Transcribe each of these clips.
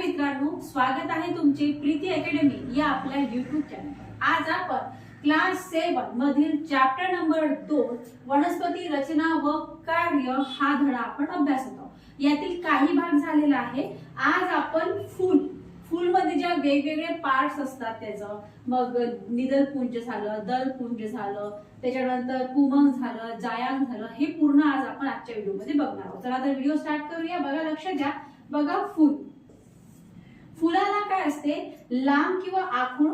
मित्रांनो, स्वागत आहे तुमचे प्रीती अकॅडमी या आपल्या YouTube चॅनलवर। आज आपण क्लास 7 मधील चॅप्टर नंबर 2 वनस्पती रचना व कार्य हा धडा आपण अभ्यासत आहोत। यातील काही भाग झालेला आहे। आज आपण फूल मध्ये ज्या वेगवेगळे पार्ट्स असतात त्याचं, मग निदर्पुंज झालं, दलपुंज झालं, त्याच्यानंतर पुमंग झालं, जायांग झालं, हे पूर्ण आज आपण आजच्या व्हिडिओमध्ये बघणार आहोत। चला तर व्हिडिओ स्टार्ट करूया। बघा, लक्ष द्या। बघा, फुलाला काय असते, लांब किंवा आखूड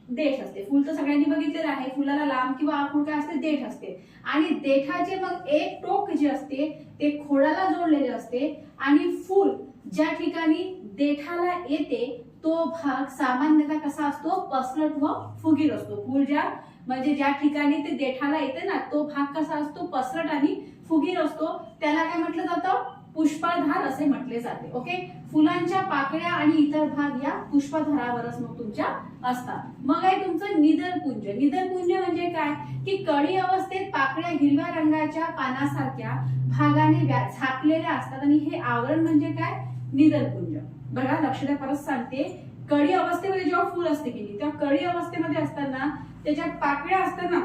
देठ असते। फुल तर सगळ्यांनी बघितलेलं आहे। फुलाला लांब किंवा आखूड काय असते, देठ असते। आणि देठाचे मग एक टोक जे असते ते खोडाला जोडलेले असते। आणि फुल ज्या ठिकाणी देठाला येते तो भाग सामान्यतः कसा असतो, पसरट व फुगीर असतो। फुल ज्या ठिकाणी ते देठाला येते ना, तो भाग कसा असतो, पसरट आणि फुगीर असतो। त्याला काय म्हटलं जातं, पुष्पधार असे म्हटले जाते। ओके, फुलांच्या पाकळ्या आणि इतर भाग या पुष्पधारावरच मग तुमच्या असतात। मग आहे तुमचं निदर्पुंज। निदर्पुंज म्हणजे काय की कळी अवस्थेत पाकळ्या हिरव्या रंगाच्या पानासारख्या भागाने झाकलेल्या असतात आणि हे आवरण म्हणजे काय, निदर्पुंज। बघा, लक्ष द्या, परत सांगते। कळी अवस्थेमध्ये जेव्हा फुल असते की नाही, तेव्हा कळी अवस्थेमध्ये असताना त्याच्या पाकळ्या असतात ना,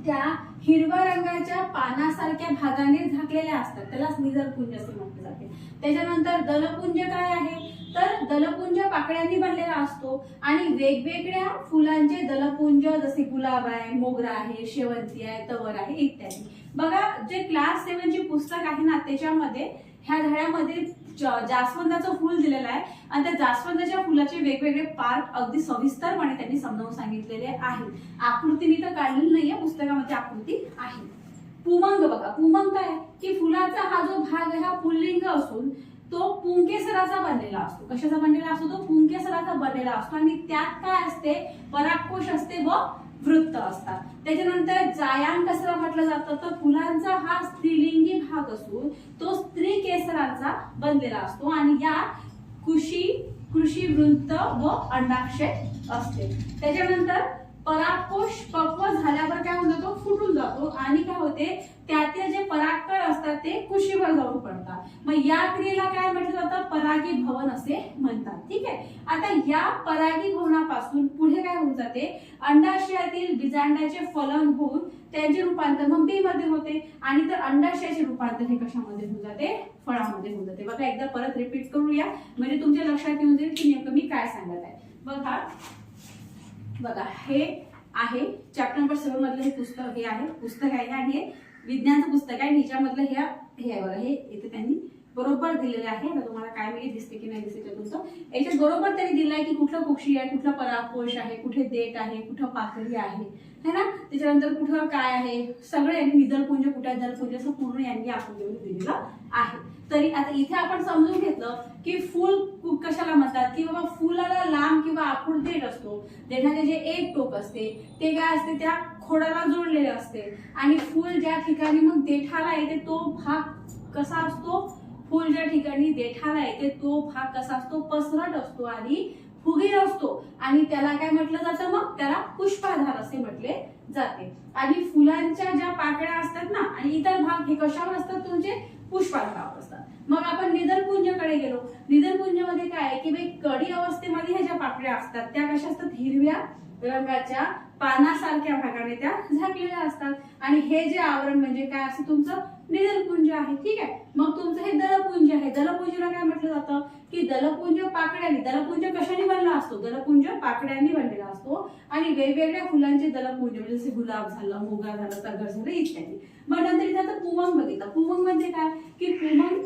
त्या हिरव्या रंगाच्या पानासारख्या भागाने झाकलेल्या असतात, त्यालाच निदर्पुंज असे म्हटले जाते। त्याच्यानंतर दलपुंज काय आहे, तर दलपुंज पाकळ्यांनी बनलेला असतो आणि वेगवेगळ्या फुलांचे दलपुंज, जसे गुलाब आहे, मोगरा आहे, शेवंती आहे, तवर आहे इत्यादी। बघा, जे क्लास 7 ची पुस्तक आहे ना, त्याच्यामध्ये ह्या धड्यामध्ये जास्वंदाचं फुल दिलेलं आहे आणि त्या जास्वंदाच्या फुलाचे वेगवेगळे पार्ट अगदी सविस्तरपणे त्यांनी समजावून सांगितलेले आहे। आकृती मी तर काढलेली नाहीये, पुस्तकामध्ये आकृती आहे। पुमंग बघा, पुमंग काय की फुलाचा हा जो भाग आहे हा पुल्लिंग असून तो पुंकेसराचा बनलेला असतो। कशाचा बनलेला असतो, तो पुंकेसराचा बनलेला असतो आणि त्यात काय असते, परागकोश असते व वृत्त असतात। त्याच्यानंतर जायांग कशाला म्हटलं जातं, तर फुलांचा हा स्त्रीलिंगी भाग असून तो स्त्री केसराचा बनलेला असतो आणि या कृषी वृत्त व अंडाक्षय असते। त्याच्यानंतर परागकोश पक्व झाल्यावर काय होऊन जातो, फुटून जातो आणि काय होते, त्यातील जे परागकण असतात ते कुशीवर जाऊन पडतात। मग या क्रियेला काय म्हटलं जातं, परागीभवन असे म्हणतात। ठीक आहे, आता या परागीभवनापासून पुढे काय होऊन जाते, अंडाशयातील बीजांडाचे फलन होऊन त्यांचे रूपांतर मग बी मध्ये होते आणि तर अंडाशयाचे रूपांतर हे कशामध्ये होऊन जाते, फळामध्ये होऊन जाते। बघा, एकदा परत रिपीट करूया म्हणजे तुमच्या लक्षात येऊन जाईल की नेमकं मी काय सांगत आहे। बघा, हे आहे चॅप्टर नंबर 7 मधलं हे पुस्तक, हे आहे पुस्तक आहे आणि हे विज्ञानचं पुस्तक आहे। ह्याच्यामधलं हे आहे बघा, हे इथे त्यांनी बरोबर दिलेले आहे। आता तुम्हाला काय माहिती दिसते की नाही दिसते तुमचं, याच्यात बरोबर त्यांनी दिलंय की कुठलं कुक्षी आहे, कुठला परागकोश आहे, कुठे देठ आहे, कुठं पाकळी आहे, है ना। त्याच्यानंतर कुठं काय आहे, सगळे यांनी निदर्पुंज कुठे आहे, दलपुंज असं पूर्ण यांनी आकृतीमध्ये दिलेलं आहे। तरी आता इथे आपण समजून घेतलं की फुल कशाला म्हणतात, की बाबा फुलाला लांब किंवा आखूड देठ असतो। देठाचे जे एक टोक असते ते काय असते, त्या खोडाला जोडलेले असते आणि फुल ज्या ठिकाणी मग देठाला येते तो भाग कसा असतो, फुल ज्या ठिकाणी देठाला येते तो भाग कसा असतो, पसरट असतो आणि फुगीर असतो आणि त्याला काय म्हटलं जातं, मग त्याला पुष्पाधार असे म्हटले जाते। आणि फुलांच्या ज्या पाकळ्या असतात ना आणि इतर भाग हे कशावर असतात, तुमचे पुष्पाधारावर असतात। मग आपण निदर्पुंजकडे गेलो। निदर्पुंज मध्ये काय आहे की कडी अवस्थेमध्ये ह्या ज्या पाकळ्या असतात त्या कशा असतात, हिरव्या रंगाच्या पानासारख्या भागाने त्या झाकलेल्या असतात आणि हे जे आवरण म्हणजे काय असतं, तुमचं निदर्पुंज आहे। ठीक आहे, मग तुमचं हे दलपुंज आहे। दलपुंजला काय म्हटलं जातं की दलपुंज पाकळ्याने, दलपुंज कशाने बनला असतो, दलपुंज पाकळ्यांनी बनलेला असतो आणि वेगवेगळ्या फुलांचे दलपुंज म्हणजे जसे गुलाब झालं, मोगरा झालं, तगर झालं इत्यादी। मग नंतर इथे आता पुमंग बघितला। पुमंग म्हणजे काय की पुमंग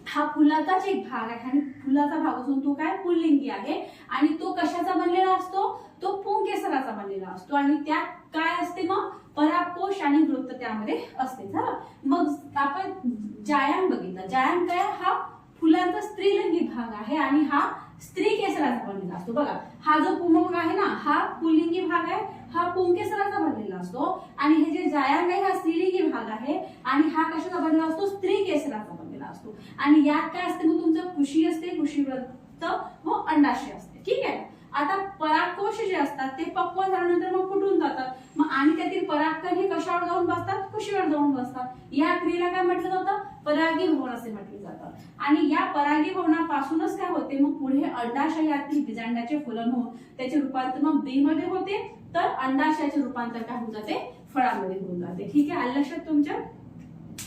हा फुलाचाच एक भाग आहे आणि फुलाचा भाग असून तो काय पुल्लिंगी आहे आणि तो कशाचा बनलेला असतो, तो पुंकेसराचा बनलेला असतो आणि त्यात काय असते, मग परागकोश आणि वृत्त त्यामध्ये असते। झालं, मग आपण जायांग बघितला। जायांग काय, हा फुलांचा स्त्रीलिंगी भाग आहे आणि हा स्त्री केसराचा बनलेला असतो। बघा, हा जो पुमंग आहे ना, हा पुल्लिंगी भाग आहे, हा पुंकेसराचा बनलेला असतो आणि हे जे जायांग आहे हा स्त्रीलिंगी भाग आहे आणि हा कशाचा बनलेला असतो, स्त्री केसराचा बनलेला असतो। आणि यात काय असते, मग तुमचं कुशी असते, कुशीवृत्त व अंडाशय असते। ठीक आहे, आता परागकोश जे असतात ते पक्व झाल्यानंतर मग फुटून जातात, मग आणि त्यातील परागकण हे कशावर जाऊन बसतात, कुशीवर जाऊन बसतात। या क्रियेला काय म्हटलं जातं, परागीभवन असे म्हटले जातं। आणि या परागीभवनापासूनच काय होते, मग पुढे अंडाशयातील बीजांडाचे फलन होऊन त्याचे रूपांतर मग बी मध्ये होते, तर अंडाशयाचे रूपांतर काय होऊन जाते, फळामध्ये होऊन जाते। ठीक आहे, आलं लक्षात तुमच्या?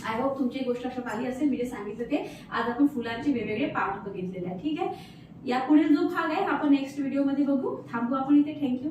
आय होप तुमची गोष्ट लक्षात आली असेल। मी जे सांगितलं ते आज आपण फुलांचे वेगवेगळे पार्ट बघितलेले आहे। ठीक आहे, या पुढील जो भाग आहे आपण नेक्स्ट व्हिडिओ मध्ये बघू। थांबू आपण इथे। थँक्यू।